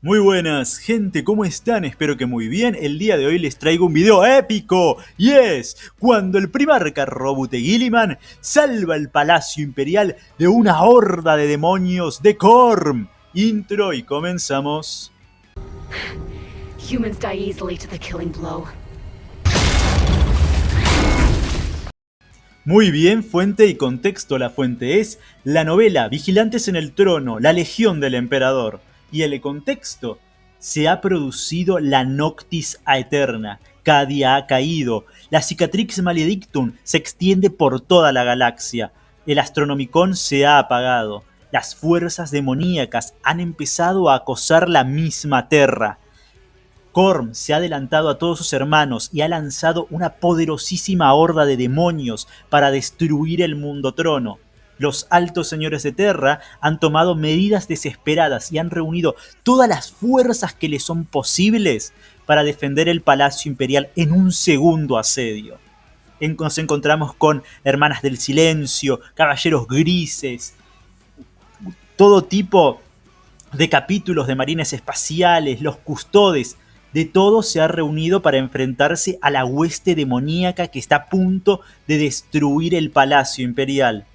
Muy buenas, gente, ¿cómo están? Espero que muy bien. El día de hoy les traigo un video épico y es cuando el primarca Robute Guilliman salva el palacio imperial de una horda de demonios de Corm. Intro y comenzamos. Humans die easily to the killing blow. Muy bien, fuente y contexto. La fuente es la novela Vigilantes en el Trono, la Legión del Emperador. Y el contexto, se ha producido la Noctis Aeterna. Cadia ha caído. La Cicatrix Maledictum se extiende por toda la galaxia. El Astronomicon se ha apagado. Las fuerzas demoníacas han empezado a acosar la misma Terra. Corm se ha adelantado a todos sus hermanos y ha lanzado una poderosísima horda de demonios para destruir el mundo trono. Los altos señores de Terra han tomado medidas desesperadas y han reunido todas las fuerzas que les son posibles para defender el Palacio Imperial en un segundo asedio. Nos encontramos con Hermanas del Silencio, Caballeros Grises, todo tipo de capítulos de marines espaciales, los custodes, de todo se ha reunido para enfrentarse a la hueste demoníaca que está a punto de destruir el Palacio Imperial.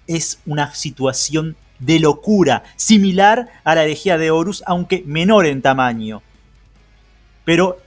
Es una situación de locura, similar a la herejía de Horus, aunque menor en tamaño. Pero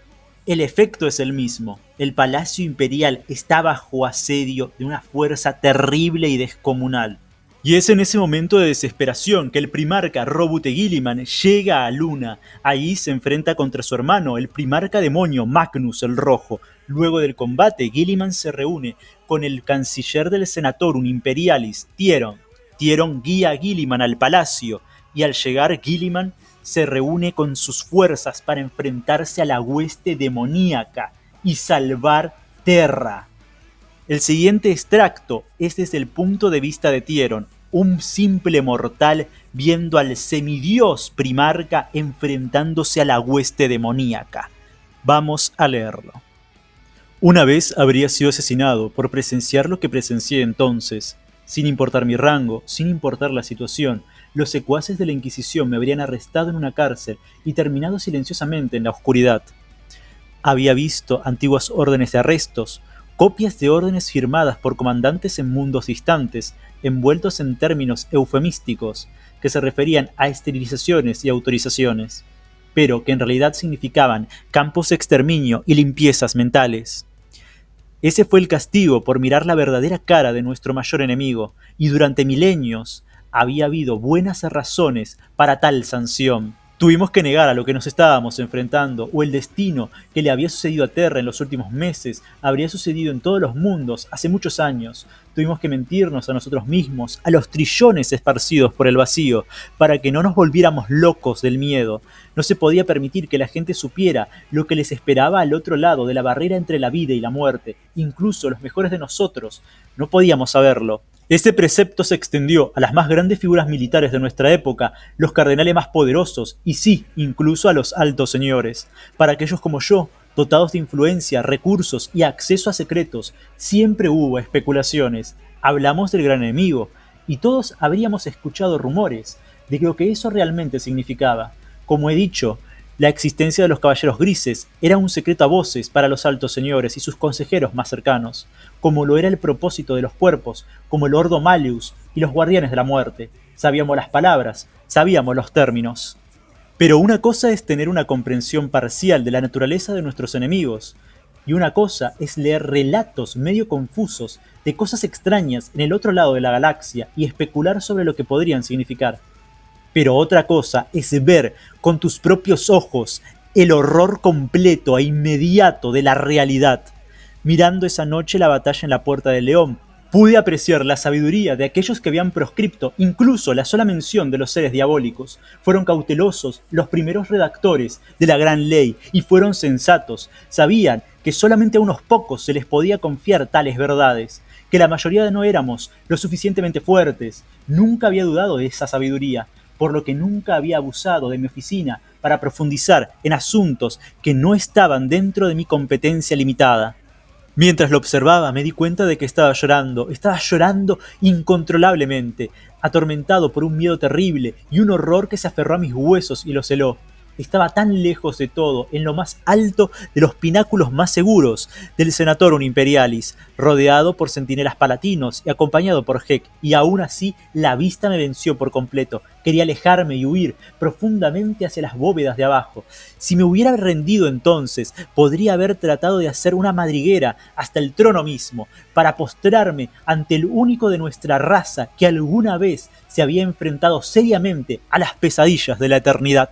el efecto es el mismo. El Palacio Imperial está bajo asedio de una fuerza terrible y descomunal. Y es en ese momento de desesperación que el primarca Robute Guilliman llega a Luna. Ahí se enfrenta contra su hermano, el primarca demonio Magnus el Rojo. Luego del combate, Guilliman se reúne con el canciller del Senatorum Imperialis, Tieron. Tieron guía a Guilliman al palacio, y al llegar Guilliman se reúne con sus fuerzas para enfrentarse a la hueste demoníaca y salvar Terra. El siguiente extracto es desde el punto de vista de Tieron, un simple mortal viendo al semidios primarca enfrentándose a la hueste demoníaca. Vamos a leerlo. Una vez habría sido asesinado por presenciar lo que presencié entonces. Sin importar mi rango, sin importar la situación, los secuaces de la Inquisición me habrían arrestado en una cárcel y terminado silenciosamente en la oscuridad. Había visto antiguas órdenes de arrestos, copias de órdenes firmadas por comandantes en mundos distantes, envueltos en términos eufemísticos, que se referían a esterilizaciones y autorizaciones, pero que en realidad significaban campos de exterminio y limpiezas mentales. Ese fue el castigo por mirar la verdadera cara de nuestro mayor enemigo, y durante milenios había habido buenas razones para tal sanción. Tuvimos que negar a lo que nos estábamos enfrentando, o el destino que le había sucedido a Terra en los últimos meses habría sucedido en todos los mundos hace muchos años. Tuvimos que mentirnos a nosotros mismos, a los trillones esparcidos por el vacío, para que no nos volviéramos locos del miedo. No se podía permitir que la gente supiera lo que les esperaba al otro lado de la barrera entre la vida y la muerte. Incluso los mejores de nosotros no podíamos saberlo. Este precepto se extendió a las más grandes figuras militares de nuestra época, los cardenales más poderosos, y sí, incluso a los altos señores. Para aquellos como yo, dotados de influencia, recursos y acceso a secretos, siempre hubo especulaciones. Hablamos del gran enemigo, y todos habríamos escuchado rumores de lo que eso realmente significaba. Como he dicho, la existencia de los caballeros grises era un secreto a voces para los altos señores y sus consejeros más cercanos, como lo era el propósito de los cuerpos, como el Ordo Malleus y los guardianes de la muerte. Sabíamos las palabras, sabíamos los términos. Pero una cosa es tener una comprensión parcial de la naturaleza de nuestros enemigos, y una cosa es leer relatos medio confusos de cosas extrañas en el otro lado de la galaxia y especular sobre lo que podrían significar. Pero otra cosa es ver con tus propios ojos el horror completo e inmediato de la realidad. Mirando esa noche la batalla en la Puerta del León, pude apreciar la sabiduría de aquellos que habían proscripto incluso la sola mención de los seres diabólicos. Fueron cautelosos los primeros redactores de la gran ley y fueron sensatos. Sabían que solamente a unos pocos se les podía confiar tales verdades, que la mayoría no éramos lo suficientemente fuertes. Nunca había dudado de esa sabiduría, por lo que nunca había abusado de mi oficina para profundizar en asuntos que no estaban dentro de mi competencia limitada. Mientras lo observaba me di cuenta de que estaba llorando incontrolablemente, atormentado por un miedo terrible y un horror que se aferró a mis huesos y los heló. estaba tan lejos de todo, en lo más alto de los pináculos más seguros del Senatorum Imperialis, rodeado por centinelas palatinos y acompañado por Heck, y aún así la vista me venció por completo. Quería alejarme y huir profundamente hacia las bóvedas de abajo. Si me hubiera rendido entonces, podría haber tratado de hacer una madriguera hasta el trono mismo, para postrarme ante el único de nuestra raza que alguna vez se había enfrentado seriamente a las pesadillas de la eternidad.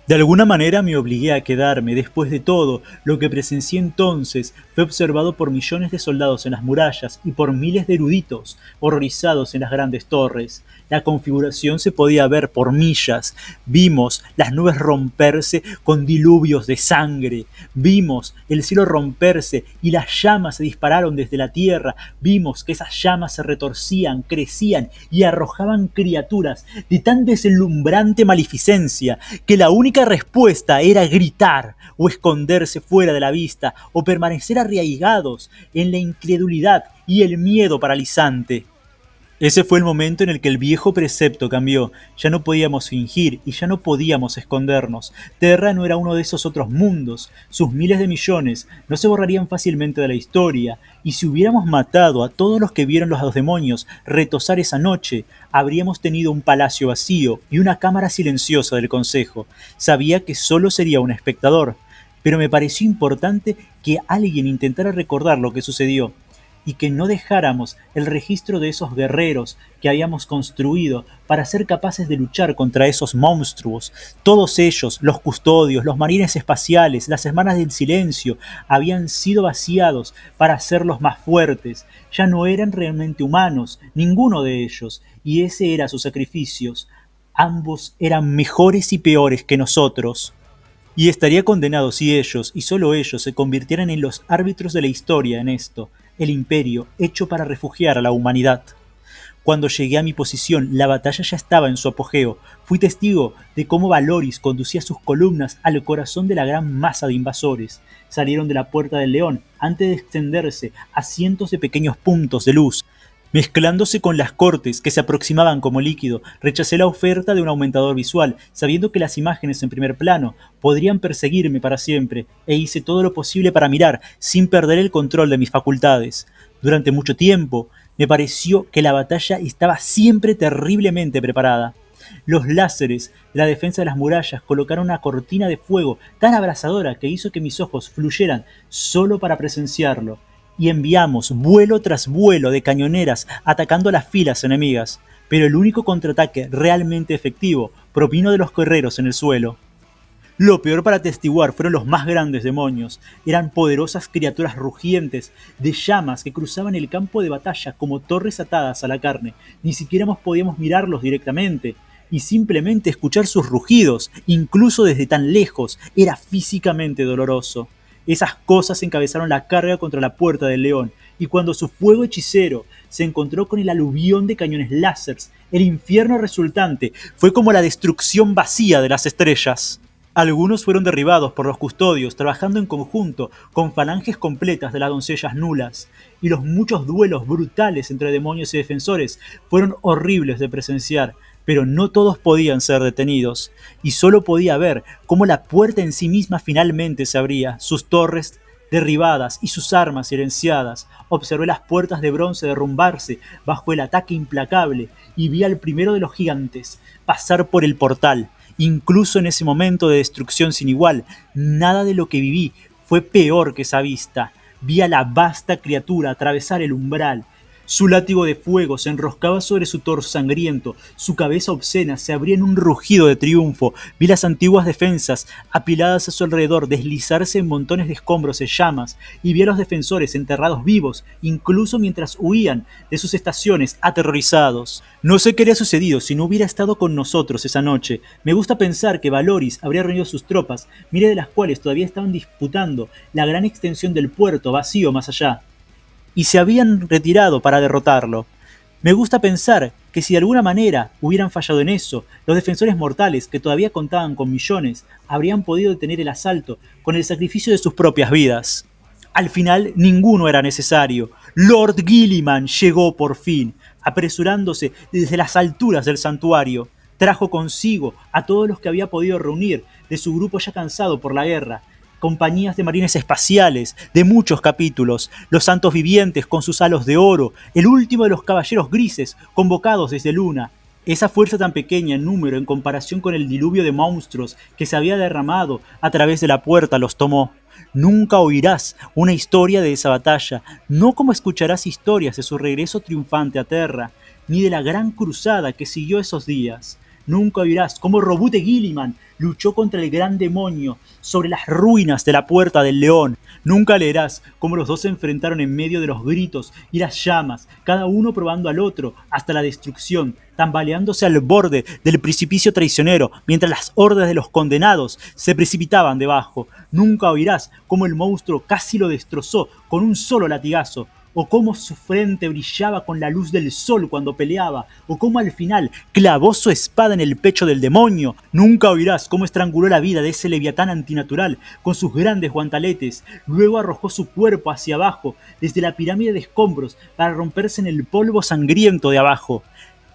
De alguna manera me obligué a quedarme. Después de todo, lo que presencié entonces fue observado por millones de soldados en las murallas y por miles de eruditos horrorizados en las grandes torres. La configuración se podía ver por millas. Vimos las nubes romperse con diluvios de sangre. Vimos el cielo romperse y las llamas se dispararon desde la tierra. Vimos que esas llamas se retorcían, crecían y arrojaban criaturas de tan deslumbrante maleficencia que la única respuesta era gritar o esconderse fuera de la vista o permanecer arraigados en la incredulidad y el miedo paralizante. Ese fue el momento en el que el viejo precepto cambió. Ya no podíamos fingir y ya no podíamos escondernos. Terra no era uno de esos otros mundos. Sus miles de millones no se borrarían fácilmente de la historia. Y si hubiéramos matado a todos los que vieron los demonios retosar esa noche, habríamos tenido un palacio vacío y una cámara silenciosa del consejo. Sabía que solo sería un espectador, pero me pareció importante que alguien intentara recordar lo que sucedió y que no dejáramos el registro de esos guerreros que habíamos construido para ser capaces de luchar contra esos monstruos. Todos ellos, los custodios, los marines espaciales, las hermanas del silencio, habían sido vaciados para hacerlos más fuertes. Ya no eran realmente humanos, ninguno de ellos, y ese era su sacrificio. Ambos eran mejores y peores que nosotros. Y estaría condenado si ellos, y solo ellos, se convirtieran en los árbitros de la historia en esto, el imperio hecho para refugiar a la humanidad. Cuando llegué a mi posición, la batalla ya estaba en su apogeo. Fui testigo de cómo Valoris conducía sus columnas al corazón de la gran masa de invasores. Salieron de la Puerta del León antes de extenderse a cientos de pequeños puntos de luz. Mezclándose con las cortes que se aproximaban como líquido, rechacé la oferta de un aumentador visual, sabiendo que las imágenes en primer plano podrían perseguirme para siempre, e hice todo lo posible para mirar sin perder el control de mis facultades. Durante mucho tiempo, me pareció que la batalla estaba siempre terriblemente preparada. Los láseres de la defensa de las murallas colocaron una cortina de fuego tan abrasadora que hizo que mis ojos fluyeran solo para presenciarlo. Y enviamos vuelo tras vuelo de cañoneras atacando a las filas enemigas, pero el único contraataque realmente efectivo provino de los guerreros en el suelo. Lo peor para atestiguar fueron los más grandes demonios. Eran poderosas criaturas rugientes, de llamas que cruzaban el campo de batalla como torres atadas a la carne. Ni siquiera podíamos mirarlos directamente, y simplemente escuchar sus rugidos, incluso desde tan lejos, era físicamente doloroso. Esas cosas encabezaron la carga contra la Puerta del León, y cuando su fuego hechicero se encontró con el aluvión de cañones láseres, el infierno resultante fue como la destrucción vacía de las estrellas. Algunos fueron derribados por los custodios trabajando en conjunto con falanges completas de las doncellas nulas, y los muchos duelos brutales entre demonios y defensores fueron horribles de presenciar. Pero no todos podían ser detenidos, y solo podía ver cómo la puerta en sí misma finalmente se abría, sus torres derribadas y sus armas silenciadas. Observé las puertas de bronce derrumbarse bajo el ataque implacable, y vi al primero de los gigantes pasar por el portal. Incluso en ese momento de destrucción sin igual, nada de lo que viví fue peor que esa vista. Vi a la vasta criatura atravesar el umbral. Su látigo de fuego se enroscaba sobre su torso sangriento, su cabeza obscena se abría en un rugido de triunfo. Vi las antiguas defensas apiladas a su alrededor deslizarse en montones de escombros en llamas, y vi a los defensores enterrados vivos, incluso mientras huían de sus estaciones aterrorizados. No sé qué habría sucedido si no hubiera estado con nosotros esa noche. Me gusta pensar que Valoris habría reunido sus tropas, miles de las cuales todavía estaban disputando la gran extensión del puerto vacío más allá, y se habían retirado para derrotarlo. Me gusta pensar que si de alguna manera hubieran fallado en eso, los defensores mortales, que todavía contaban con millones, habrían podido detener el asalto con el sacrificio de sus propias vidas. Al final, ninguno era necesario. Lord Guilliman llegó por fin, apresurándose desde las alturas del santuario. Trajo consigo a todos los que había podido reunir de su grupo ya cansado por la guerra, compañías de marines espaciales, de muchos capítulos, los santos vivientes con sus halos de oro, el último de los caballeros grises convocados desde Luna. Esa fuerza tan pequeña en número en comparación con el diluvio de monstruos que se había derramado a través de la puerta los tomó. Nunca oirás una historia de esa batalla, no como escucharás historias de su regreso triunfante a Terra, ni de la gran cruzada que siguió esos días. Nunca oirás cómo Robute Guilliman luchó contra el gran demonio sobre las ruinas de la Puerta del León. Nunca leerás cómo los dos se enfrentaron en medio de los gritos y las llamas, cada uno probando al otro hasta la destrucción, tambaleándose al borde del precipicio traicionero, mientras las hordas de los condenados se precipitaban debajo. Nunca oirás cómo el monstruo casi lo destrozó con un solo latigazo, o cómo su frente brillaba con la luz del sol cuando peleaba, o cómo al final clavó su espada en el pecho del demonio. Nunca oirás cómo estranguló la vida de ese leviatán antinatural con sus grandes guantaletes, luego arrojó su cuerpo hacia abajo desde la pirámide de escombros para romperse en el polvo sangriento de abajo.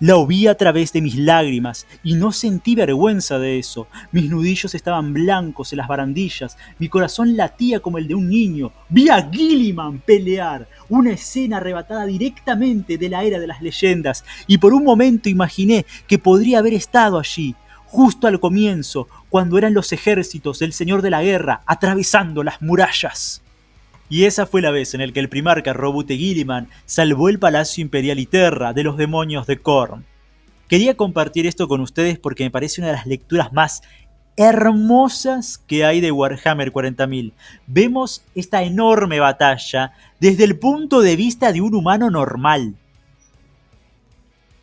La vi a través de mis lágrimas y no sentí vergüenza de eso. Mis nudillos estaban blancos en las barandillas, mi corazón latía como el de un niño. Vi a Guilliman pelear, una escena arrebatada directamente de la era de las leyendas, y por un momento imaginé que podría haber estado allí, justo al comienzo, cuando eran los ejércitos del Señor de la Guerra atravesando las murallas. Y esa fue la vez en la que el primarca Robute Guilliman salvó el Palacio Imperial y Terra de los demonios de Khorne. Quería compartir esto con ustedes porque me parece una de las lecturas más hermosas que hay de Warhammer 40.000. Vemos esta enorme batalla desde el punto de vista de un humano normal.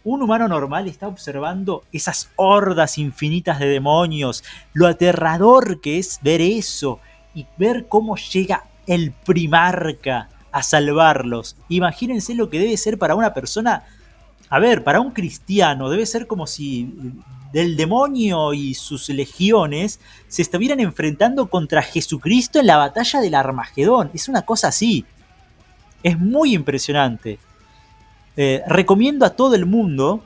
Un humano normal está observando esas hordas infinitas de demonios, lo aterrador que es ver eso y ver cómo llega el primarca a salvarlos. Imagínense lo que debe ser para una persona, a ver, para un cristiano, debe ser como si el demonio y sus legiones se estuvieran enfrentando contra Jesucristo en la batalla del Armagedón. Es una cosa así. Es muy impresionante. Recomiendo a todo el mundo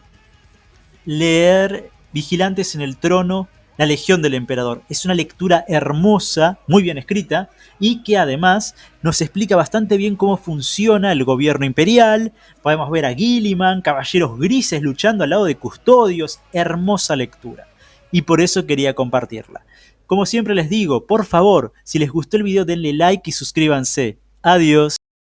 leer Vigilantes en el Trono, La Legión del Emperador. Es una lectura hermosa, muy bien escrita, y que además nos explica bastante bien cómo funciona el gobierno imperial. Podemos ver a Guilliman, caballeros grises luchando al lado de custodios. Hermosa lectura. Y por eso quería compartirla. Como siempre les digo, por favor, si les gustó el video denle like y suscríbanse. Adiós.